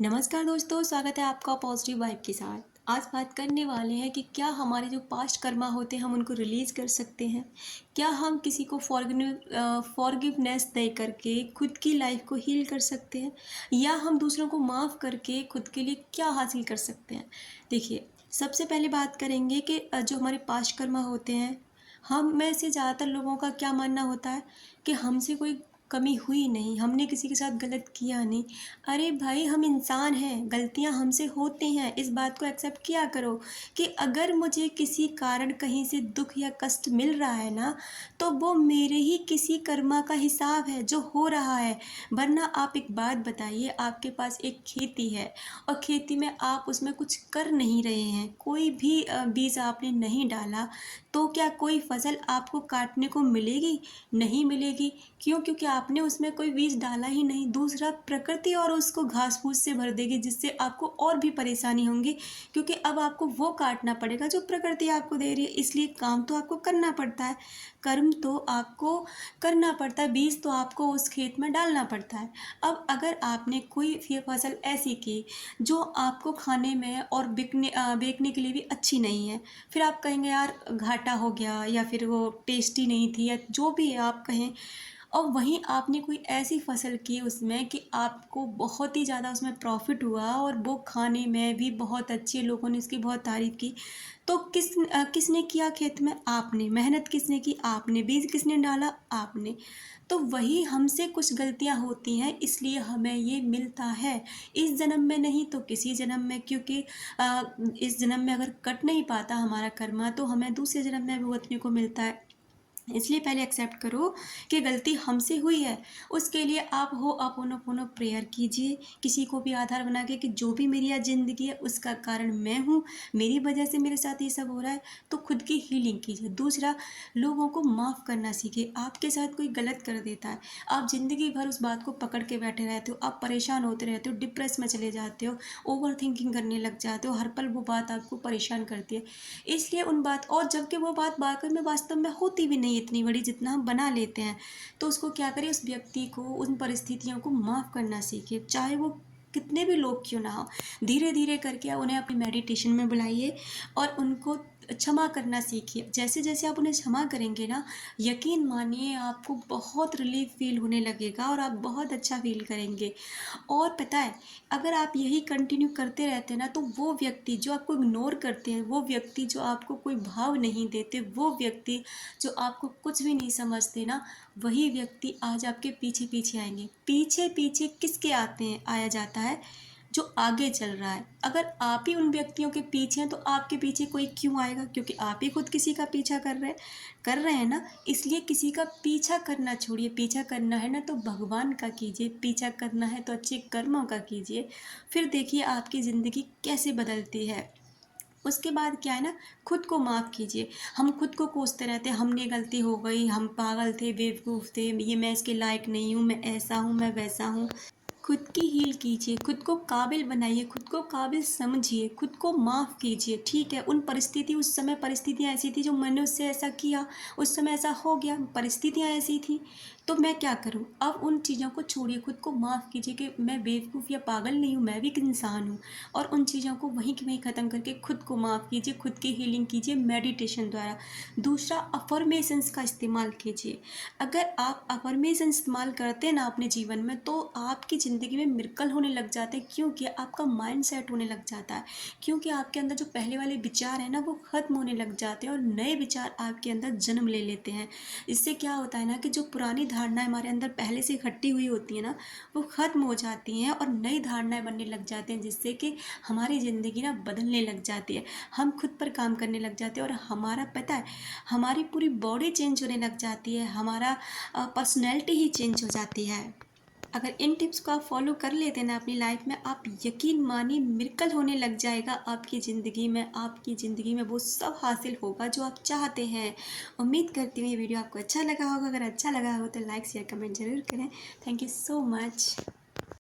नमस्कार दोस्तों, स्वागत है आपका पॉजिटिव वाइब के साथ। आज बात करने वाले हैं कि क्या हमारे जो पास्ट कर्मा होते हैं हम उनको रिलीज़ कर सकते हैं? क्या हम किसी को फॉरगिवनेस दे करके खुद की लाइफ को हील कर सकते हैं? या हम दूसरों को माफ़ करके खुद के लिए क्या हासिल कर सकते हैं? देखिए, सबसे पहले बात करेंगे कि जो हमारे पास्ट कर्मा होते हैं, हम में से ज़्यादातर लोगों का क्या मानना होता है कि हमसे कोई कमी हुई नहीं, हमने किसी के साथ गलत किया नहीं। अरे भाई, हम इंसान हैं, गलतियां हमसे होती हैं। इस बात को एक्सेप्ट किया करो कि अगर मुझे किसी कारण कहीं से दुख या कष्ट मिल रहा है ना, तो वो मेरे ही किसी कर्मा का हिसाब है जो हो रहा है। वरना आप एक बात बताइए, आपके पास एक खेती है और खेती में आप उसमें कुछ कर नहीं रहे हैं, कोई भी बीज आपने नहीं डाला, तो क्या कोई फसल आपको काटने को मिलेगी? नहीं मिलेगी। क्यों? क्योंकि आपने उसमें कोई बीज डाला ही नहीं। दूसरा, प्रकृति और उसको घास फूस से भर देगी, जिससे आपको और भी परेशानी होंगी, क्योंकि अब आपको वो काटना पड़ेगा जो प्रकृति आपको दे रही है। इसलिए काम तो आपको करना पड़ता है, कर्म तो आपको करना पड़ता है, बीज तो आपको उस खेत में डालना पड़ता है। अब अगर आपने कोई फसल ऐसी की जो आपको खाने में और बेचने के लिए भी अच्छी नहीं है, फिर आप कहेंगे यार घाटा हो गया, या फिर वो टेस्टी नहीं थी, या जो भी आप कहें। और वहीं आपने कोई ऐसी फसल की उसमें कि आपको बहुत ही ज़्यादा उसमें प्रॉफिट हुआ और वो खाने में भी बहुत अच्छी, लोगों ने उसकी बहुत तारीफ़ की। तो किसने किया खेत में? आपने। मेहनत किसने की? आपने। बीज किसने डाला? आपने। तो वही हमसे कुछ गलतियां होती हैं, इसलिए हमें ये मिलता है। इस जन्म में नहीं तो किसी जन्म में, क्योंकि इस जन्म में अगर कट नहीं पाता हमारा कर्मा, तो हमें दूसरे जन्म में भुगतने को मिलता है। इसलिए पहले एक्सेप्ट करो कि गलती हमसे हुई है। उसके लिए आप हो अपोनो प्रेयर कीजिए, किसी को भी आधार बना के कि जो भी मेरी आज ज़िंदगी है उसका कारण मैं हूँ, मेरी वजह से मेरे साथ ये सब हो रहा है। तो खुद की हीलिंग कीजिए। दूसरा, लोगों को माफ़ करना सीखिए। आपके साथ कोई गलत कर देता है, आप ज़िंदगी भर उस बात को पकड़ के बैठे रहते हो, आप परेशान होते रहते हो, डिप्रेस में चले जाते हो, ओवर थिंकिंग करने लग जाते हो, हर पल वो बात आपको परेशान करती है। इसलिए उन बात, और जबकि वो बात वास्तव में होती भी नहीं इतनी बड़ी जितना हम बना लेते हैं, तो उसको क्या करें, उस व्यक्ति को, उन परिस्थितियों को माफ़ करना सीखिए, चाहे वो कितने भी लोग क्यों ना हो। धीरे धीरे करके आप उन्हें अपनी मेडिटेशन में बुलाइए और उनको क्षमा करना सीखिए। जैसे जैसे आप उन्हें क्षमा करेंगे ना, यकीन मानिए आपको बहुत रिलीफ फील होने लगेगा और आप बहुत अच्छा फील करेंगे। और पता है, अगर आप यही कंटिन्यू करते रहते हैं ना, तो वो व्यक्ति जो आपको इग्नोर करते हैं, वो व्यक्ति जो आपको कोई भाव नहीं देते, वो व्यक्ति जो आपको कुछ भी नहीं समझते ना, वही व्यक्ति आज आपके पीछे पीछे आएंगे। पीछे पीछे किसके आते हैं, आया जाता है जो आगे चल रहा है। अगर आप ही उन व्यक्तियों के पीछे हैं, तो आपके पीछे कोई क्यों आएगा? क्योंकि आप ही खुद किसी का पीछा कर रहे हैं ना। इसलिए किसी का पीछा करना छोड़िए। पीछा करना है ना तो भगवान का कीजिए, पीछा करना है तो अच्छे कर्मों का कीजिए। फिर देखिए आपकी ज़िंदगी कैसे बदलती है। उसके बाद क्या है ना, खुद को माफ़ कीजिए। हम खुद को कोसते रहते हैं, हमने गलती हो गई, हम पागल थे, बेवकूफ़ थे, ये मैं इसके लायक नहीं हूँ, मैं ऐसा हूँ, मैं वैसा हूँ। खुद की हील कीजिए, खुद को काबिल बनाइए, खुद को काबिल समझिए, खुद को माफ़ कीजिए। ठीक है, उस समय परिस्थितियाँ ऐसी थी, जो मैंने उससे ऐसा किया, उस समय ऐसा हो गया, परिस्थितियाँ ऐसी थी, तो मैं क्या करूं? अब उन चीज़ों को छोड़िए, खुद को माफ़ कीजिए कि मैं बेवकूफ़ या पागल नहीं हूँ, मैं भी एक इंसान हूँ। और उन चीज़ों को वहीं के वहीं ख़त्म करके खुद को माफ़ कीजिए, खुद की हीलिंग कीजिए मेडिटेशन द्वारा। दूसरा, अफर्मेशंस का इस्तेमाल कीजिए। अगर आप अफर्मेशन इस्तेमाल करते हैं ना अपने जीवन में, तो आपकी ज़िंदगी में मिरेकल होने लग जाते हैं। क्योंकि आपका माइंड सेट होने लग जाता है, क्योंकि आपके अंदर जो पहले वाले विचार हैं ना, वो ख़त्म होने लग जाते हैं और नए विचार आपके अंदर जन्म ले लेते हैं। इससे क्या होता है ना, कि जो पुरानी धारणाएं हमारे अंदर पहले से इकट्ठी हुई होती है ना, वो ख़त्म हो जाती हैं और नई धारणाएं बनने लग जाती हैं, जिससे कि हमारी ज़िंदगी ना बदलने लग जाती है। हम खुद पर काम करने लग जाते हैं और हमारा, पता है, हमारी पूरी बॉडी चेंज होने लग जाती है, हमारा पर्सनैलिटी ही चेंज हो जाती है। अगर इन टिप्स को आप फॉलो कर लेते हैं ना अपनी लाइफ में, आप यकीन मानिए मिरेकल होने लग जाएगा आपकी ज़िंदगी में। आपकी ज़िंदगी में वो सब हासिल होगा जो आप चाहते हैं। उम्मीद करती हूँ ये वीडियो आपको अच्छा लगा होगा। अगर अच्छा लगा हो तो लाइक शेयर कमेंट ज़रूर करें। Thank you so much.